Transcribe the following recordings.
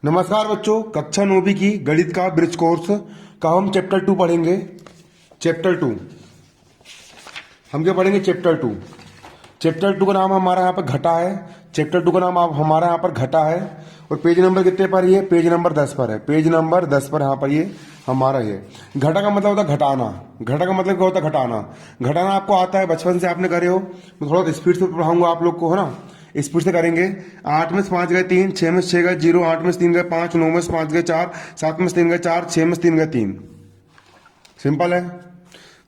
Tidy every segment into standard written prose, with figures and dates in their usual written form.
नमस्कार बच्चों, कक्षा 9वीं की गणित का ब्रिज कोर्स का हम चैप्टर 2 पढ़ेंगे। चैप्टर 2 हम क्या पढ़ेंगे? चैप्टर 2 का नाम हमारा यहाँ पर घटा है। चैप्टर 2 का नाम हमारा यहाँ पर घटा है। और पेज नंबर कितने पर? ये पेज नंबर 10 पर है। पेज नंबर 10 पर यहाँ पर ये हमारा ये घटा का मतलब होता है घटाना। घटा का मतलब क्या होता है? घटाना। घटाना आपको आता है, बचपन से आपने करे हो। मैं थोड़ा स्पीड से पढ़ाऊंगा आप लोग को, है ना। स्पीड से करेंगे। 8 में से 5 गए 3, 6 में से 6 गए 0, 8 में से 3 गए 5, 9 में से 5 गए 4, 7 में से 3 गए 4, 6 में से 3 गए 3। सिंपल है।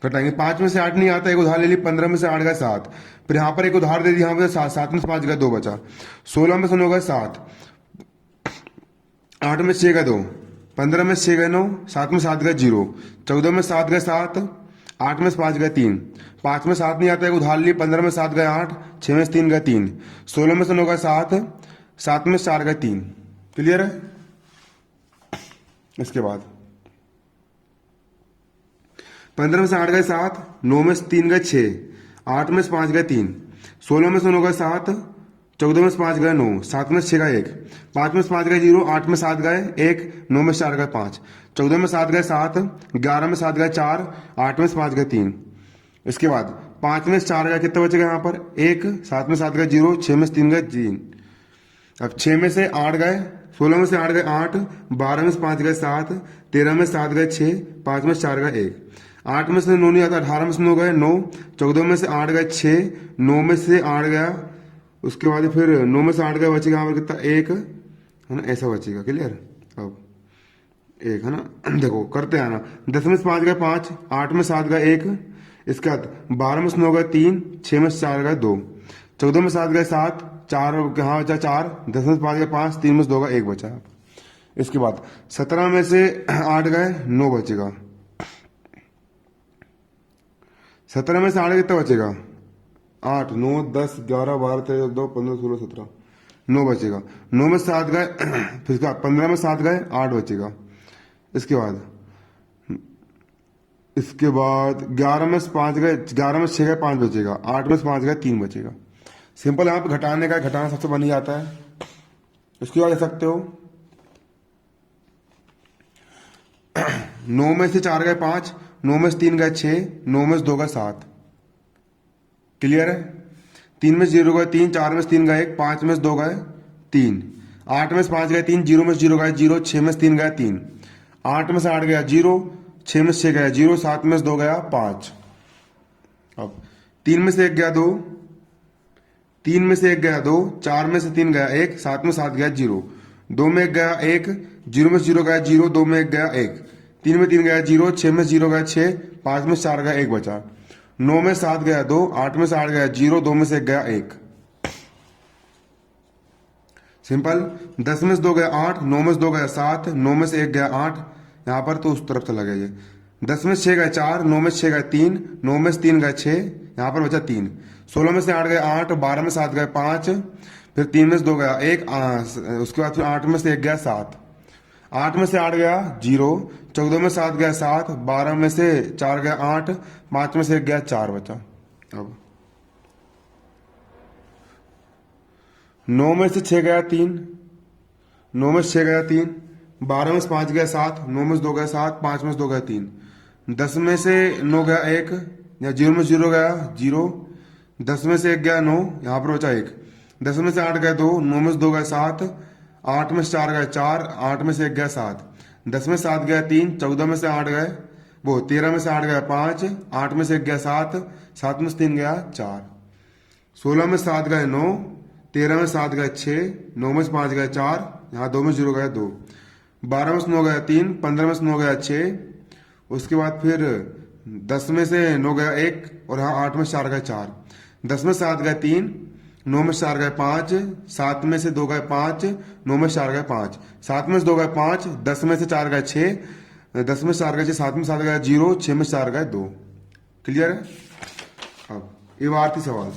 घटाएंगे। 5 में से 8 नहीं आता, एक उधार ले ली। 15 में से 8 गए 7, फिर यहाँ पर एक उधार दे दी, यहाँ पर 7 में से 5 गए 2 बचा। 16 में से 9 गए 7, 8 में से 6 गए 2, 15 में से 6 गए 9, 7 में 7 गए 0, 14 में 7 गए 7, 8 में से 5 गए 3, 5 में 7 नहीं आता, एक उधार ली। 15 में 7 गए 8, 6 में से 3 गए 3, 16 में से 9 गए 7, 7 में से 4 गए 3। क्लियर है? इसके बाद 15 में से 8 गए 7, 9 में से 3 गए 6, 8 में से 5 गए 3, 16 में से 9 गए 7, 14 में से 5 गए 9, 7 में से 6 गए 1, 5 में से 5 गए 0, 8 में 7 गए 1, 9 में से 4 गए 5, 14 में 7 गए 7, 11 में 7 गए 4, 8 में से 5 गए 3। इसके बाद 5 में से 4 गए, कितने बचेगा यहाँ पर? 1, 7 में 7 गए 0, 6 में से 3 गए 3। अब 6 में से 8 गए, 16 में से 8 गए 8, 12 में से 5 गए 7, 13 में से 7 गए 6, 5 में से 4 गए 1, 8 में से 9 नहीं आता, 18 में से 9 गए 9, 14 में से 8 गए 6, 9 में से 8 गया, उसके बाद फिर 9 में से 8 गए, बचेगा यहाँ पर कितना? 1, है ना, ऐसा बचेगा। क्लियर? अब 1 है ना। देखो करते हैं ना। 10 में से 5 गए 5, 8 में 7 गए 1, इसके बाद 12 में से 9 गए 3, 6 में से 4 गए 2, 14 में 7 गए 7, 4 कहाँ बचा? 4, 10 में से 5 गए 5, 3 में से 2 गए 1 बचा। इसके बाद 17 में से 8 गए 9 बचेगा। 17 में से 8 कितना बचेगा? 8, 9, 10, 11, 12, 13, 2, 15, 16, 17, 9 बचेगा। 9 में से 7 गए, फिर 15 में 7 गए 8 बचेगा। इसके बाद 11 में से 5 गए, 11 में से 6 गए 5 बचेगा। 8 में से 5 गए 3 बचेगा। सिंपल। यहाँ पे घटाने का, घटाना सबसे बन ही जाता है। इसके बाद ले सकते हो 9 में से 4 गए 5, 9 में से 3 गए 6, 9 में से 2 गए 7। क्लियर है? 3 में से 0 गए 3, 4 में से 3 गए 1, 5 में से 2 गए 3, 8 में से 5 गए 3, 0 में से 0 गए 0, 6 में से 3 गए 3, 8 में से 8 गया 0, 6 में से 6 गया 0, 7 में से 2 गया 5। अब 3 में से 1 गया 2, 3 में से 1 गया 2, 4 में से 3 गया 1, 7 में 7 गया 0, 2 में 1 गया 1, 0 में से 0 गया 0, 2 में 1 गया 1, 3 में 3 गया 0, 6 में 0 गया 6, 5 में 4 गया 1 बचा। 9 में 7 गया 2, 8 में से 8 गया 0, 2 में से 1 गया 1। सिंपल। 10 में से 2 गया 8, 9 में से 2 गया 7, 9 में से 1 गया 8, यहाँ पर तो उस तरफ चला गया ये। 10 में से 6 गए 4, 9 में से 6 गए 3, 9 में से 3 गए 6, यहाँ पर बचा 3। 16 में से 8 गए 8, 12 में 7 गए 5, फिर 3 में से 2 गया 1, उसके बाद फिर 8 में से 1 गया 7, 8 में से 8 गया 0, 14 में 7 गया 7, 12 में से 4 गया 8, 5 में से 1 गया 4 बचा। अब 9 में से 6 गया 3, 9 में से 6 गया 3, 12 में से 5 गया 7, 9 में से 2 गया 7, 5 में से 2 गया 3, 10 में से 9 गया 1, या 0 में से 0 गया 0, 10 में से 1 गया 9, यहाँ पर बचा 1, 10 में से 8 गया 2, 9 में से 2 गया 7, 8 में से 4 गया 4, 8 में से 1 गया 7, 10 में से 7 गया 3, 14 में से 8 गए 13 में से 8 गया 5, 8 में से 1 गया 7, 7 में से 3 गया 4, 16 में से 7 गए 9, 13 में 7 गए 6, 9 में से 5 गए 4, यहाँ 2 में 0 गया 2, 12 में से 9 गया 3, 15 में से 9 गया 6, उसके बाद फिर 10 में से 9 गया 1, और यहाँ 8 में से 4 गया 4, 10 में से 7 गया 3, 9 में से 4 गए 5, 7 में से 2 गए 5, 9 में से 4 गए 5, 7 में से 2 गए 5, 10 में से 4 गए 6, 10 में से 4 गए 6, 7 में से 7 गया 0, 6 में से 4 गए 2। क्लियर है? अब ये बात थी सवाल।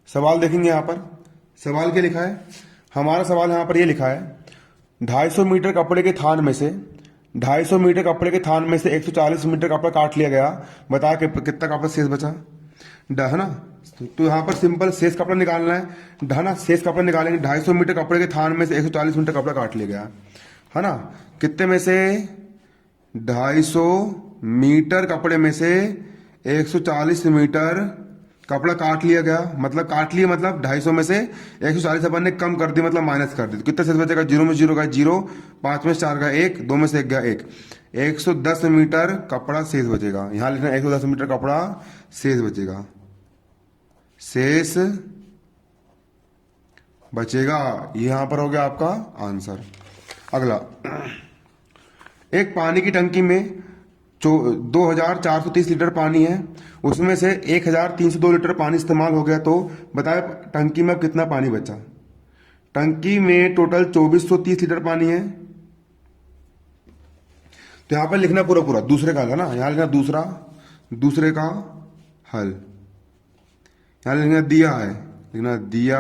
सवाल देखेंगे। यहाँ पर सवाल क्या लिखा है? हमारा सवाल यहाँ पर ये लिखा है, 250 मीटर कपड़े के थान में से 250 मीटर कपड़े के थान में से 140 मीटर कपड़ा काट लिया गया। बता कि कितना कपड़ा शेष बचा? है ना। तो यहाँ पर सिंपल शेष कपड़ा निकालना है ना। शेष कपड़ा निकालेंगे, 250 मीटर कपड़े के थान में से 140 मीटर कपड़ा काट लिया गया है ना। कितने में से 250 मीटर कपड़े में से 140 मीटर कपड़ा काट लिया गया, मतलब काट लिया मतलब 250 में से 140 अपन ने कम कर दी, मतलब माइनस कर दी। तो कितना शेष बचेगा, 0 में 0 गया 0, 5 में से 4 गया 1, 2 में से 1 गया 1, 110 मीटर कपड़ा शेष बचेगा। यहां लिखना 110 मीटर कपड़ा शेष बचेगा, शेष बचेगा। यहां पर हो गया आपका आंसर। अगला, एक पानी की टंकी में 2430 लीटर पानी है, उसमें से 1302 लीटर पानी इस्तेमाल हो गया, तो बताए टंकी में अब कितना पानी बचा। टंकी में टोटल 2430 लीटर पानी है, तो यहां पर लिखना पूरा पूरा दूसरे का हल है ना। यहां लिखना दूसरे का हल, यहां लिखना दिया है, लिखना दिया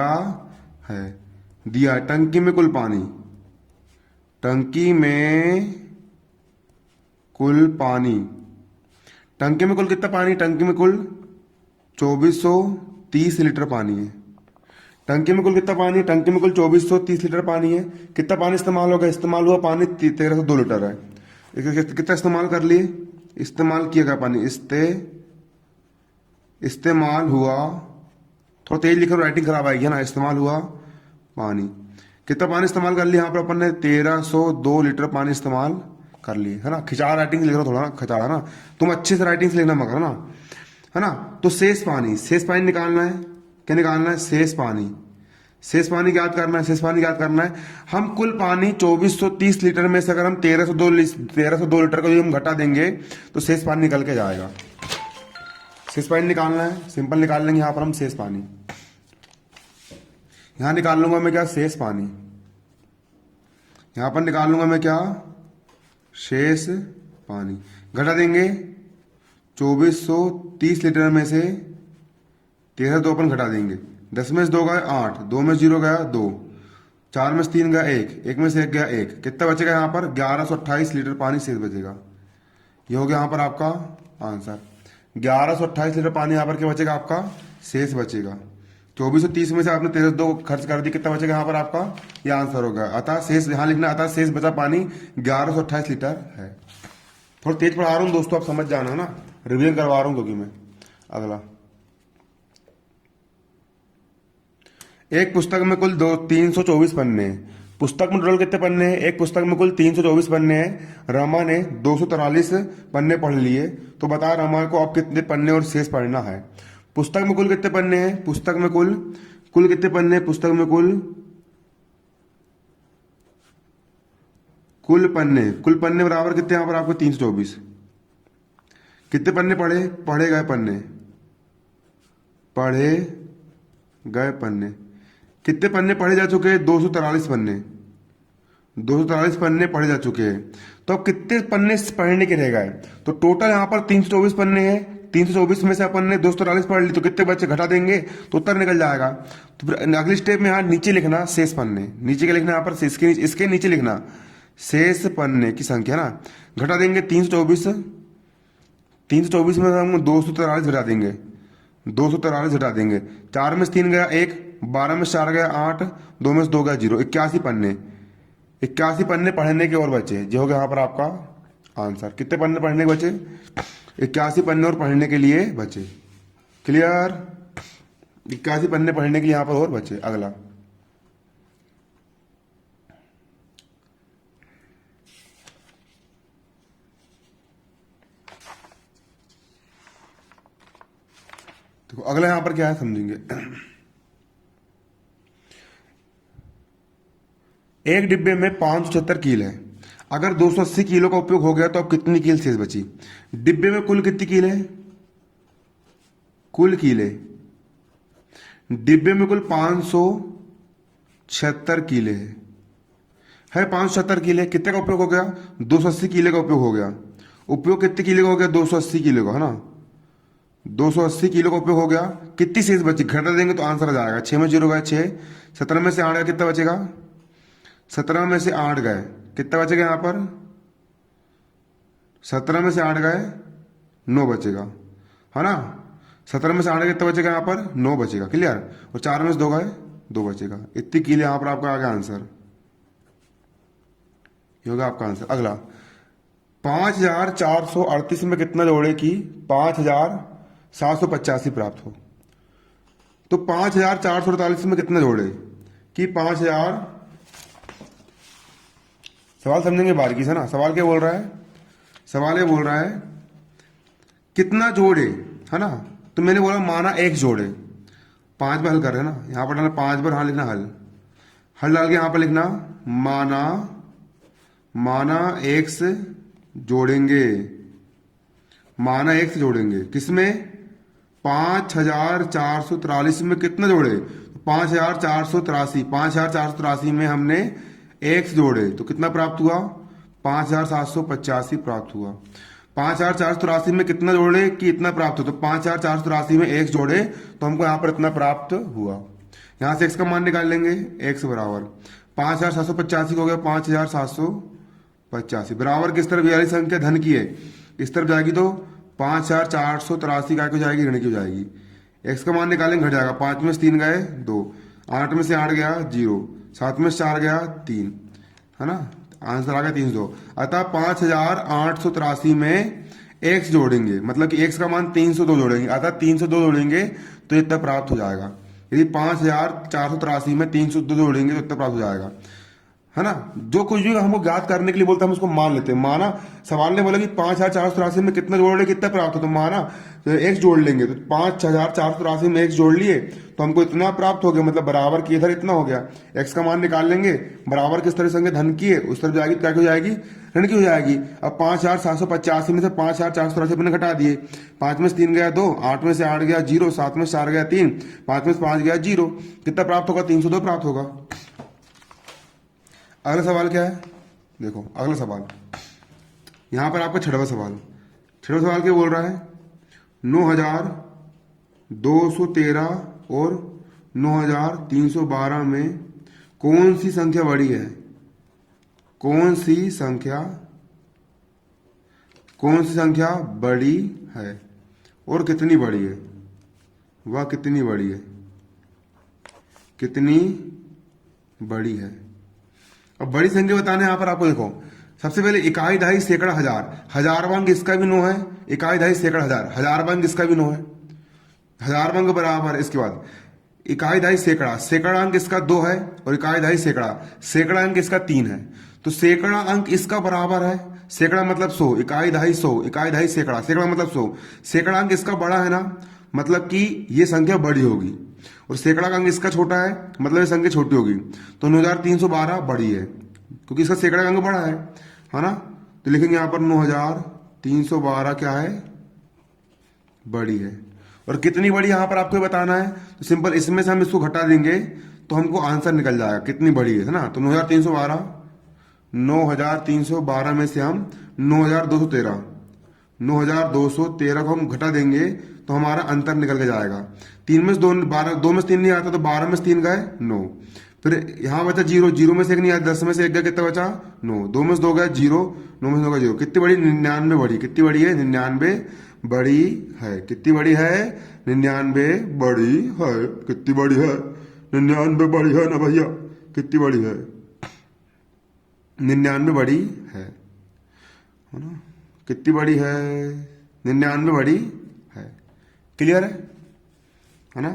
है, दिया है। टंकी में कुल पानी, टंकी में कुल पानी, टंकी में कुल कितना पानी, टंकी में कुल 2430 लीटर पानी है। टंकी में कुल कितना पानी है, टंकी में कुल 2430 लीटर पानी है। कितना पानी इस्तेमाल हो गया, इस्तेमाल हुआ पानी 1302 लीटर है। कितना इस्तेमाल कर लिए, इस्तेमाल किया गया पानी, इस्तेमाल हुआ, थोड़ा तेज लिखो राइटिंग खराब आएगी ना। इस्तेमाल हुआ पानी, कितना पानी इस्तेमाल कर लिया, यहाँ पर अपन ने 1302 लीटर पानी इस्तेमाल कर लिए है ना। खिंचा राइटिंग लिख रहा हो थोड़ा ना, खिंचाड़ा ना, तुम अच्छे से राइटिंग से लिखना मगर ना, है ना। तो शेष पानी निकालना है, क्या निकालना है, शेष पानी ज्ञात करना है, शेष पानी ज्ञात करना है। हम कुल पानी 2430 लीटर में से अगर हम 1302 लीटर को हम घटा देंगे तो शेष पानी निकल के जाएगा। शेष पानी निकालना है, सिंपल निकाल लेंगे यहां पर हम शेष पानी। यहां निकाल लूंगा मैं क्या, शेष पानी। यहां पर निकाल लूंगा मैं क्या, शेष पानी। घटा देंगे 2430 लीटर में से 1302 अपन घटा देंगे, 10 में से 2 गए 8, 2 में 0 गया 2, 4 में से 3 गया 1, 1 में से 1 गया 1। कितना बचेगा यहाँ पर, 1128 लीटर पानी शेष बचेगा। ये हो गया यहाँ पर आपका आंसर। 1128 लीटर पानी यहाँ पर क्या बचेगा, आपका शेष बचेगा। 2430 में से आपने 1302 खर्च कर दी, कितना बचेगा यहाँ पर आपका, ये आंसर होगा। अतः शेष, यहाँ लिखना अतः शेष बचा पानी 1128 लीटर है। थोड़ा तेज पढ़ा रहा हूँ दोस्तों, आप समझ जाना ना, रिवीजन करवा रहा हूँ क्योंकि मैं। अगला, एक पुस्तक में कुल 324 पन्ने हैं। पुस्तक में टोटल कितने पन्ने हैं, एक पुस्तक में कुल 324 पन्ने हैं। रमा ने 243 पन्ने पढ़ लिए, तो बता रमा को अब कितने पन्ने और शेष पढ़ना है। पुस्तक में कुल कितने पन्ने हैं, पुस्तक में कुल कितने पन्ने, पुस्तक में कुल पन्ने बराबर कितने यहाँ पर आपको 324। कितने पन्ने पढ़े गए पन्ने, कितने पन्ने पढ़े जा चुके हैं, 243 पन्ने पढ़े जा चुके हैं। तो अब कितने पन्ने पढ़ने के रह गए, तो टोटल यहाँ पर 324 पन्ने हैं। 324 में से अपन ने 243 पढ़ ली, तो कितने बच्चे घटा देंगे तो उत्तर निकल जाएगा। तो फिर अगली स्टेप में यहाँ नीचे लिखना शेष पन्ने, नीचे के लिखना यहाँ पर इसके नीचे लिखना शेष पन्ने की संख्या ना। घटा देंगे 324 में हम 243 घटा देंगे, 243 घटा देंगे। 4 में से 3 गया 1, 12 में से 4 गया 8, 2 में से 2 गया 0, 81 पन्ने पढ़ने के और बचे। जो हो गया यहाँ पर आपका आंसर। कितने पन्ने पढ़ने के बचे, 81 पन्ने और पढ़ने के लिए बचे। क्लियर, 81 पन्ने पढ़ने के लिए यहाँ पर और बचे। अगला, देखो अगला यहां पर क्या है समझेंगे। एक डिब्बे में 576 कील है, अगर 280 किलो का उपयोग हो गया तो अब कितनी कील शेष बची। डिब्बे में कुल कितनी कील है, डिब्बे में कुल 576 कीले है 576 कीले। कितने का उपयोग हो गया, 280 कीले का उपयोग हो गया। उपयोग कितने किलो का हो गया, 280 किलो का है ना। 280 किलो का उपयोग हो गया, कितनी शेष बची, घटा देंगे तो आंसर आ जाएगा। 6 में 0 गए 6, 17 में से 8 गया, कितना बचेगा, 17 में से 8 गए, कितना बचेगा यहाँ पर, 17 में से 8 गए 9 बचेगा, है ना। 17 में से 8 कितना बचेगा यहाँ पर? 9 बचेगा। क्लियर? और 4 में से 2 गए, 2 बचेगा। इतनी के लिए यहाँ पर आपका आ गया आंसर, ये होगा आपका आंसर। अगला 5438 में कितना जोड़े कि 5785 प्राप्त हो? तो 5448 में कितना जोड़े कि 5000, सवाल समझेंगे बारीकी से ना। सवाल क्या बोल रहा है? सवाल ये बोल रहा है कितना जोड़े, है ना। तो मैंने बोला माना x जोड़े, 5 में हल कर रहे हैं ना, यहां पर डालना 5 बार, हाँ लिखना हल, हल डाल के यहां पर लिखना माना x जोड़ेंगे, माना x जोड़ेंगे किसमें? 5443 में कितना जोड़े? 5483, 5483 में हमने x जोड़े तो कितना प्राप्त हुआ? 5785 प्राप्त हुआ। 5483 में कितना जोड़े कि इतना प्राप्त हो? तो 5483 में x जोड़े तो हमको यहाँ पर इतना प्राप्त हुआ। यहाँ से x का मान निकाल लेंगे, x बराबर 5785 हो गया 5785 बराबर किस तरफ वाली संख्या धन की है, इस तरफ जाएगी तो 5483 का हो जाएगी, ऋण की हो जाएगी। x का मान निकालेंगे, घट जाएगा, 5 में से 3 गए 2, 8 में से 8 गया 0, 7 में से 4 गया 3, है ना। आंसर आ गया 302। अतः 5883 में x जोड़ेंगे, मतलब कि x का मान 302 जोड़ेंगे, अतः 302 जोड़ेंगे तो इतना प्राप्त हो जाएगा। यदि 5483 में 302 जोड़ेंगे तो इतना प्राप्त हो जाएगा, है ना। जो कुछ भी हमको ज्ञात करने के लिए बोलते हैं हम उसको मान लेते हैं। माना सवाल ने बोला कि 5483 में कितना जोड़े कितना प्राप्त हो, तो माना तो x जोड़ लेंगे, तो 5483 में x जोड़ लिए तो हमको इतना प्राप्त हो गया, मतलब बराबर की इधर इतना हो गया। x का मान निकाल लेंगे, बराबर किस तरह संख्या धन की है उस तरफ जाएगी, क्या हो जाएगी? ऋण की हो जाएगी। अब 5785 में से 5483 अपने घटा दिए, 5 में से 3 गया 2, 8 में से 8 गया 0, 7 में से 4 गया 3, 5 में से 5 गया 0, कितना प्राप्त होगा? 302 प्राप्त होगा। अगला सवाल क्या है? देखो अगला सवाल यहां पर आपका छठवां सवाल क्या बोल रहा है? 9213 और 9312 में कौन सी संख्या बड़ी है? कौन सी संख्या बड़ी है और कितनी बड़ी है? वह कितनी बड़ी है? कितनी बड़ी है? अब बड़ी संख्या बताने यहाँ पर आपको देखो, सबसे पहले इकाई दहाई सैकड़ा हजार, हजारवां इसका भी 9 है, इकाई दहाई सैकड़ा हजार, हजारवां इसका भी 9 है, हजारवां बराबर। इसके बाद इकाई दहाई सैकड़ा, सैकड़ा अंक इसका 2 है और इकाई दहाई सैकड़ा, सैकड़ा अंक इसका 3 है, तो सैकड़ा अंक इसका बराबर है। सैकड़ा मतलब 100, इकाई दहाई 100, इकाई दहाई सैकड़ा, सैकड़ा मतलब 100, सैकड़ा अंक इसका बड़ा है ना, मतलब कि ये संख्या बड़ी होगी, और सैकड़ा का अंक इसका छोटा है मतलब ये संख्या छोटी होगी। तो 9312 बड़ी है क्योंकि इसका सैकड़ा का अंक बड़ा है ना। तो लिखेंगे यहां पर 9312 क्या है? बड़ी है। और कितनी बड़ी यहां पर आपको बताना है, तो सिंपल इसमें से हम इसको घटा देंगे तो हमको आंसर निकल जाएगा कितनी बड़ी है ना। तो 9312 में से हम 9213 को हम घटा देंगे तो हमारा अंतर निकल के जाएगा। 3 में से 2 में से 3 नहीं आता तो 12 में से 3 गए 9, फिर यहां बचा 0, 0 में से 1 नहीं आया, 10 में से 1 गया, कितना बचा? 9, 2 में से 2 गया 0, 9 में से 2 गया 0, कितनी बड़ी? 99 बड़ी। कितनी बड़ी है? 99 बड़ी है। कितनी बड़ी है? 99 बड़ी है। कितनी बड़ी है? 99 बड़ी है ना भैया, कितनी बड़ी है? 99 बड़ी है ना। कितनी बड़ी है? 99 बड़ी है। क्लियर है ना।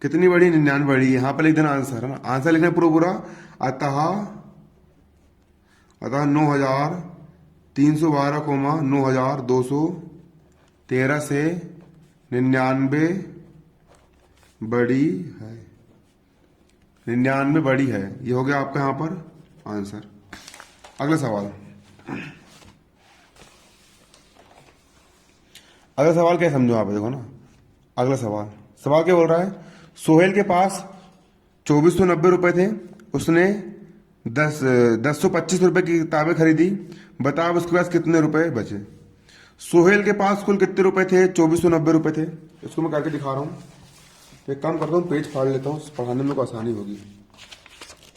कितनी बड़ी? 99 बड़ी। यहां पर लिख देना आंसर, है ना। आंसर लिखना पूरा। अतः 9312, 9213 से 99 बड़ी है। 99 बड़ी है, ये हो गया आपका यहां पर आंसर। अगला सवाल क्या समझो आप, देखो ना। अगला सवाल क्या बोल रहा है? सोहेल के पास 2490 रुपए थे, उसने 1025 रुपए की किताबें खरीदी, बता अब उसके पास कितने रुपए बचे? सोहेल के पास कुल कितने रुपए थे? 2490 रुपए थे। इसको मैं करके दिखा रहा हूं। एक काम करता हूँ, पेज फाड़ लेता हूँ, पढ़ाने में को आसानी होगी।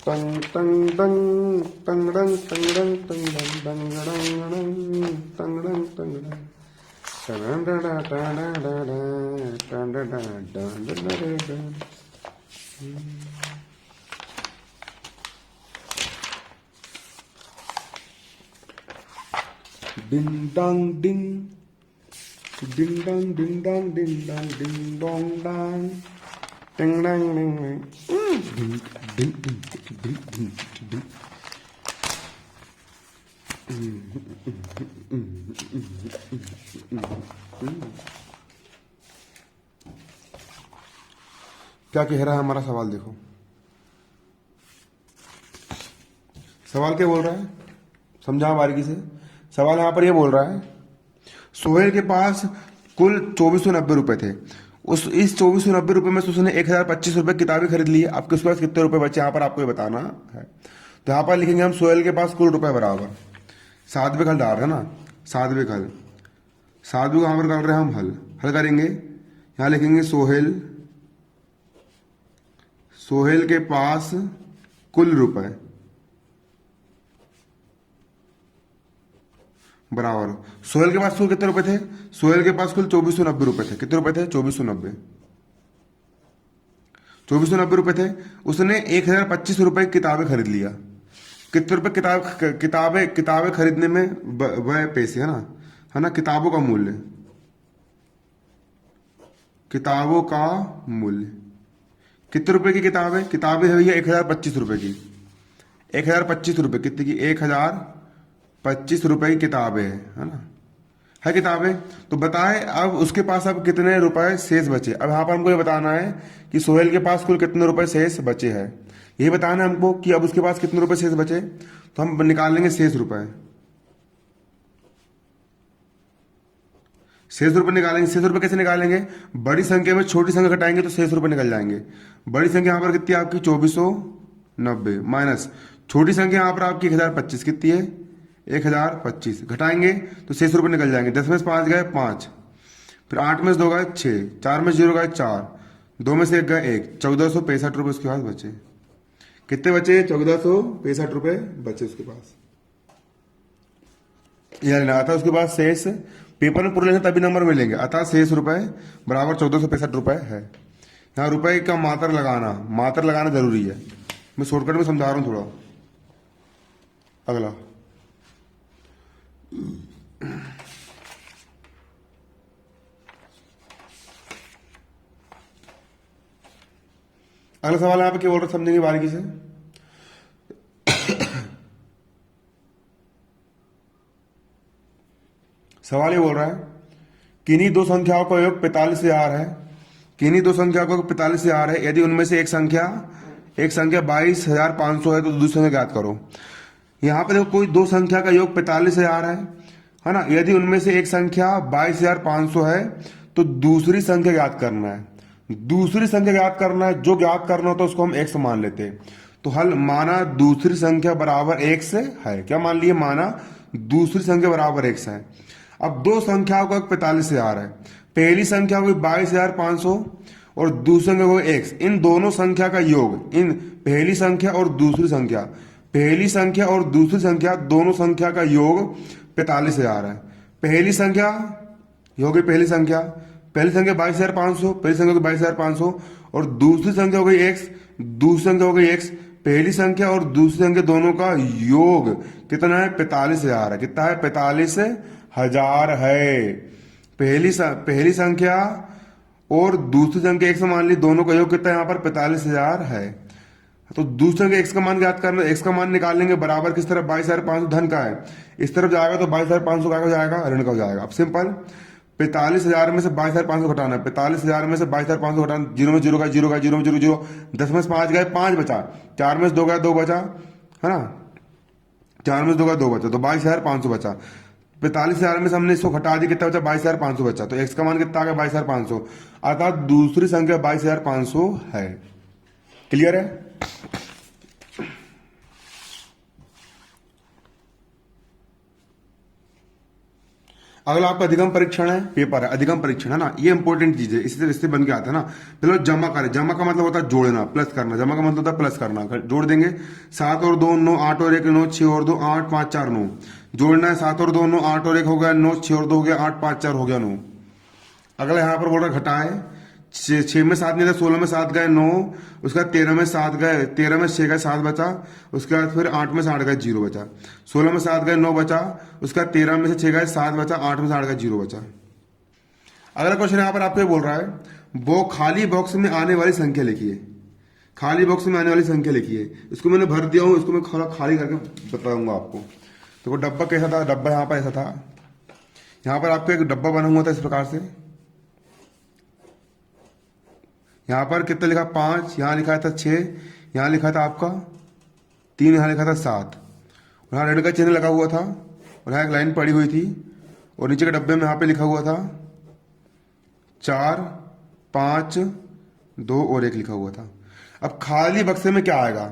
टंग टंग टंग टंग टंग टंग टंग टंग टंग टंग टंग टंग टंग। डिंग डोंग डिंग डिंग डोंग डिंग डोंग डिंग डोंग डिंग डोंग डांग डिंग डोंग डिंग डिंग डिंग डिंग डिंग डिंग। क्या कह रहा है हमारा सवाल? देखो सवाल क्या बोल रहा है, समझा बारीकी से। सवाल यहां पर ये बोल रहा है, सोहेल के पास कुल 2490 रुपए थे। उस इस 2490 रुपए में से उसने 1025 रुपए किताबें खरीद ली है। आपके उसके पास कितने रुपए बचे, यहाँ पर आपको ये बताना है। तो यहाँ पर लिखेंगे हम सोहेल के पास कुल रुपए बराबर, सातवें खल डाल रहे हैं ना, सातवें खल, सातवें कहाँ पर कर रहे हैं हम, हल हल करेंगे। यहाँ लिखेंगे सोहेल, सोहेल के पास कुल रुपए बराबर, सोहेल के पास कुल कितने रुपए थे, सोहेल के पास कुल 2490 रुपए थे। कितने रुपए थे? 2490, 2490 रुपए थे। उसने 1025 रुपए किताबें खरीद लिया। कितने रुपए किताबें किताबें खरीदने में वह पैसे है ना, किताबों का मूल्य, किताबों का मूल्य कितने रुपए की किताबें, किताबें है भैया 1025 रुपए की, 1025 रुपए कितने की, 1025 रुपए की किताबें है ना, है किताबें। तो बताएं अब उसके पास अब कितने रुपए शेष बचे। अब यहाँ पर हमको ये बताना है कि सोहेल के पास कुल कितने रुपए शेष बचे हैं, यही बताना है हमको कि अब उसके पास कितने रुपए शेष बचे। तो हम निकाल लेंगे शेष रुपए, शेष रुपए निकालेंगे। शेष रुपए कैसे निकालेंगे, बड़ी संख्या में छोटी संख्या घटाएंगे तो शेष रुपए निकल जाएंगे। बड़ी संख्या यहाँ पर कितनी है आपकी 2490 माइनस छोटी संख्या यहाँ पर आपकी 1025 कितनी है 1025, घटाएंगे तो शेष रुपए निकल जाएंगे। 10 में से 5 गए 5, फिर 8 में से 2 गए 6, 4 में से 0 गए 4, 2 में से 1 गए 1, 1465 रुपए उसके पास बचे। कितने बचे? 1465 रुपए बचे उसके पास। यह लेना था उसके पास शेष, पेपर में पूरे लेंगे तभी नंबर मिलेंगे। अतः शेष रुपए बराबर 1465 रुपए है। यहाँ रुपए का मात्रा लगाना जरूरी है। मैं शॉर्टकट में समझा रहा हूं थोड़ा। अगला अगला सवाल यहाँ पे क्या बोल रहे समझेंगे बारीकी से। सवाल ये बोल रहा है किन्हीं दो संख्याओं का योग 45,000 है, किन्हीं दो संख्याओं का योग 45,000 है। यदि उनमें से एक संख्या 22,500 है तो दूसरी संख्या ज्ञात करो। यहाँ पे देखो कोई दो संख्या का योग 45,000 है ना। यदि उनमें से एक संख्या 22,500 है तो दूसरी संख्या ज्ञात करना है। दूसरी संख्या ज्ञात करना है, जो ज्ञात करना होता है उसको हम x मान लेते हैं। तो हल माना दूसरी संख्या बराबर x है। क्या मान लिए? माना दूसरी संख्या बराबर x है। अब दो संख्याओं का 45,000 है। पहली संख्या हुई 22,500 और दूसरी संख्या हुई x। इन दोनों संख्या का योग, इन पहली संख्या और दूसरी संख्या, पहली संख्या और दूसरी संख्या दोनों संख्या का योग 45,000 है। पहली संख्या योग, पहली संख्या 22,500, पहली संख्या हो गई 22,500 और दूसरी संख्या हो गई x, दूसरी संख्या हो गई x। पहली संख्या और दूसरी संख्या दोनों का योग कितना है? 45,000 है। कितना है? 45,000 है। पहली संख्या और दूसरी संख्या x मान ली, दोनों का योग कितना है यहाँ पर? 45,000 है। तो दूसरी संख्या x का मान ज्ञात करना, x का मान निकाल लेंगे बराबर किस तरफ? 22,500 धन का है, इस तरफ जाएगा तो 22,500 का हो जाएगा, ऋण का हो जाएगा। अब सिंपल 45,000 में से 22,500 घटाना है। 45,000 में से 22,500 घटाना, 0 में 0 का 0 का 0 में 0 0, 10 में से 5 गए 5 बचा, 4 में से 2 गया 2 बचा, है ना, 4 में से 2 गया 2 बचा, तो 22,500 बचा। 45,000 में से हमने इसको घटा दिया, कितना बचा? 22,500 बचा। तो x का मान कितना आ गया? 22,500। अर्थात दूसरी संख्या 22,500 है। क्लियर है? अगला आपका अधिगम परीक्षण है, पेपर है, अधिगम परीक्षण है ना। ये इंपॉर्टेंट चीज है, इससे बन के आता है ना। पहले जमा करें, जमा का मतलब होता है जोड़ना, प्लस करना। जमा का मतलब होता है प्लस करना। जोड़ देंगे 7 और 2 9, 8 और 1 9, 6 और 2 8, 5 4 9। जोड़ना है 7 और 2 9, 8 और 1 हो गया 9, 6 और 2 हो गया 8, 5 4 हो गया 9। अगला यहाँ पर बोल रहा है घटाए, 6 में 7 नहीं था, 16 में 7 गए 9, उसके बाद 13 में 7 गए, 13 में 6 गए 7 बचा, उसके बाद फिर 8 में से 8 गए 0 बचा, 16 में 7 गए 9 बचा, उसके बाद 13 में से 6 गए 7 बचा, 8 में से 8 गए 0 बचा। अगला क्वेश्चन यहाँ पर आपको बोल रहा है वो खाली बॉक्स में आने वाली संख्या लिखिए। खाली बॉक्स में आने वाली संख्या लिखिए। इसको मैंने भर दिया हूँ, इसको मैं थोड़ा खाली करके बताऊंगा आपको। तो वो डब्बा कैसा था, डब्बा यहाँ पर ऐसा था, यहाँ पर आपको एक डब्बा बना हुआ था इस प्रकार से। यहाँ पर कितना लिखा 5, यहाँ लिखा था 6, यहाँ लिखा था आपका 3, यहाँ लिखा था 7, यहाँ रेड का चिन्ह लगा हुआ था और यहाँ एक लाइन पड़ी हुई थी और नीचे के डब्बे में यहाँ पे लिखा हुआ था 4 5 2 और 1 लिखा हुआ था। अब खाली बक्से में क्या आएगा,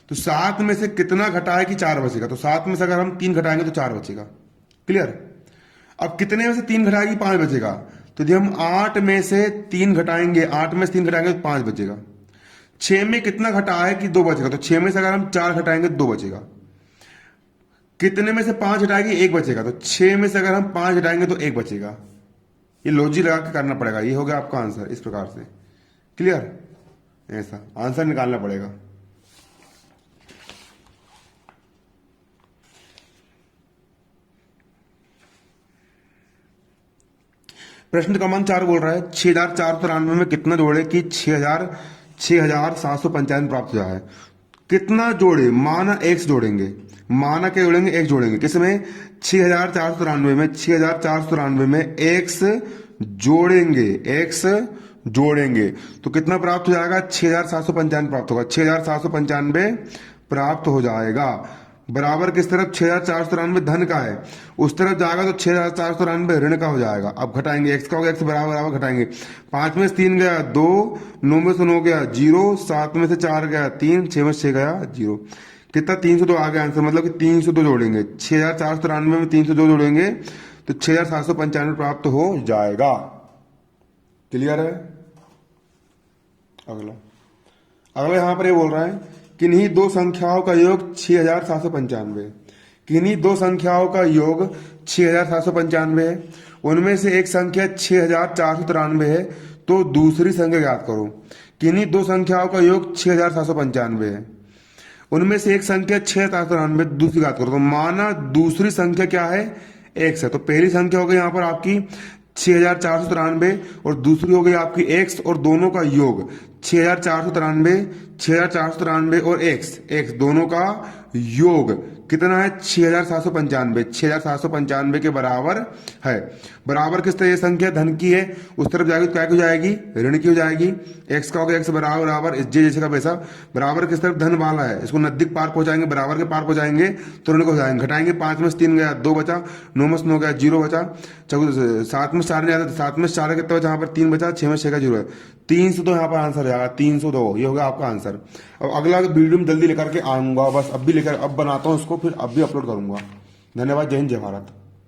तो 7 में से कितना घटाए कि 4 बचेगा, तो 7 में से अगर हम 3 घटाएंगे तो 4 बचेगा। क्लियर। अब कितने में से 3 घटाएगी 5 बचेगा, तो यदि हम 8 में से 3 घटाएंगे, 8 में से 3 घटाएंगे तो 5 बचेगा। 6 में कितना घटा है कि 2 बचेगा, तो 6 में से अगर हम 4 घटाएंगे तो 2 बचेगा। कितने में से 5 घटाएगी 1 बचेगा, तो 6 में से अगर हम 5 घटाएंगे तो 1 बचेगा। ये लॉजिक लगा के करना पड़ेगा। ये हो गया आपका आंसर इस प्रकार से। क्लियर। ऐसा आंसर निकालना पड़ेगा। प्रश्न क्रमांक 4 बोल रहा है 6493 में कितना जोड़े कि 6795 प्राप्त हुआ है। कितना जोड़े, माना x जोड़ेंगे, माना क्या जोड़ेंगे, x जोड़ेंगे। किसमें, 6493 में, 6493 में x जोड़ेंगे, x जोड़ेंगे तो कितना प्राप्त हो जाएगा, 6795 प्राप्त होगा। 6795 प्राप्त हो जाएगा। बराबर किस तरफ, 6493 धन का है, उस तरफ जाएगा तो 6493 ऋण का हो जाएगा। अब घटाएंगे, x का होगा x बराबर बराबर घटाएंगे। 5 में से 3 गया 2, 9 में से 9 गया 0, 7 में से 4 गया 3, 6 में से 6 गया 0। कितना, 302 आ गया आंसर। मतलब कि 302 जोड़ेंगे, 6493 में 302 जोड़ेंगे तो 6795 प्राप्त हो जाएगा। क्लियर है। अगला यहां पर ये बोल रहा है किन्हीं दो संख्याओं का योग 6795। किन्हीं दो संख्याओं का योग 6795 है, उनमें से एक संख्या 6493 है, तो दूसरी संख्या ज्ञात करो। किन्हीं दो संख्याओं का योग 6795 है, उनमें से एक संख्या 6493, दूसरी ज्ञात करो। तो माना दूसरी संख्या क्या है, x है। तो पहली संख्या हो गई यहाँ पर आपकी 6493 और दूसरी हो गई आपकी x, और दोनों का योग 6493 और x दोनों का योग कितना है, 6795। 6795 के बराबर है। बराबर किस तरह, ये संख्या धन की है, उस तरफ जाएगी तो क्या हो जाएगी, ऋण की हो जाएगी। x का होगा x बराबर बराबर जे जैसे का पैसा, बराबर किस तरफ, धन वाला है, इसको नजदीक पार पहुंचाएंगे, बराबर के पार पहुंचाएंगे तो ऋण को हो जाएंगे। घटाएंगे, 5 में से 3 गया 2 बचा, 9 में से 9 गया 0 बचा, 7 में 4 नहीं आता, 7 में 4 कितना बचा, यहाँ पर 3 बचा, 6 में 6 का 0 है। 302 यहाँ पर आंसर जाएगा, 302 ये होगा आपका आंसर। अब अगला वीडियो में जल्दी लेकर के आऊंगा, बस अब भी लेकर अब बनाता हूँ इसको, फिर अब भी अपलोड करूंगा। धन्यवाद। जय हिंद, जय भारत।